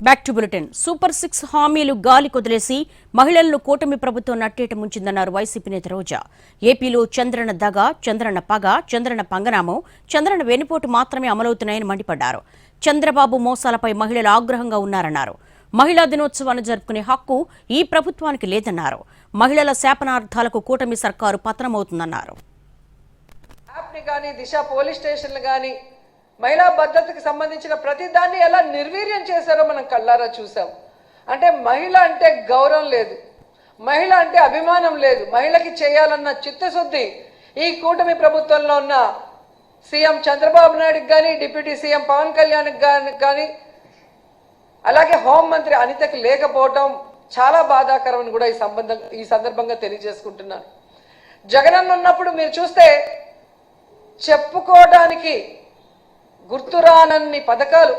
Back to bulletin. Super 6 హామీలు గాలి కొదిలేసి మహిళలను కూటమి ప్రభుత్వం నట్టేట ముంచిందన్నారు వైసీపీ నేత రోజా. ఏపీలో చంద్రన దగ, చంద్రన పగ, చంద్రన పంగనామం, చంద్రన వెనుపోటు మాత్రమే అమలవుతున్నాయని మండిపడ్డారు. చంద్రబాబు మోసాలపై మహిళలు ఆగ్రహంగా ఉన్నారన్నారు. మహిళా దినోత్సవాన్ని జరుపుకునే హక్కు ఈ ప్రభుత్వానికి లేదన్నారు. మహిళల శాపనార్థాలకు కూటమి సర్కారు పతనమవుతుందన్నారు. దిశ పోలీస్ స్టేషన్లు కానీ మహిళా భద్రతకు సంబంధించిన ప్రతి దాన్ని ఎలా నిర్వీర్యం చేశారో మనం కళ్ళారా చూసాం. అంటే మహిళ అంటే గౌరవం లేదు, మహిళ అంటే అభిమానం లేదు, మహిళకి చేయాలన్న చిత్తశుద్ధి ఈ కూటమి ప్రభుత్వంలో ఉన్న సీఎం చంద్రబాబు నాయుడుకి కానీ, డిప్యూటీ సీఎం పవన్ కళ్యాణ్కి కానీ, అలాగే హోంమంత్రి అనితకి లేకపోవటం చాలా బాధాకరం అని కూడా ఈ సందర్భంగా తెలియజేసుకుంటున్నాను. జగనన్న ఉన్నప్పుడు మీరు చూస్తే చెప్పుకోవడానికి గుర్తురానన్ని పథకాలు,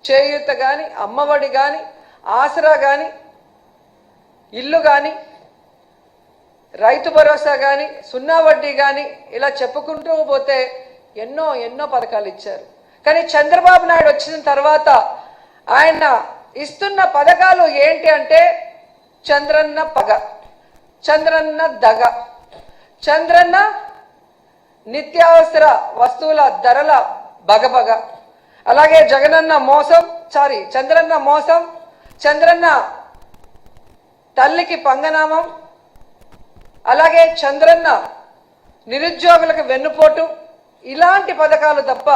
చేయూత కానీ, అమ్మఒడి కానీ, ఆసరా కానీ, ఇల్లు కానీ, రైతు భరోసా కానీ, సున్నా వడ్డీ కానీ, ఇలా చెప్పుకుంటూ పోతే ఎన్నో ఎన్నో పథకాలు ఇచ్చారు. కానీ చంద్రబాబు నాయుడు వచ్చిన తర్వాత ఆయన ఇస్తున్న పథకాలు ఏంటి అంటే చంద్రన్న పగ, చంద్రన్న దగ, చంద్రన్న నిత్యావసర వస్తువుల ధరల బగబగ, అలాగే జగనన్న మోసం, చంద్రన్న మోసం, చంద్రన్న తల్లికి పంగనామం, అలాగే చంద్రన్న నిరుద్యోగులకు వెన్నుపోటు, ఇలాంటి పథకాలు తప్ప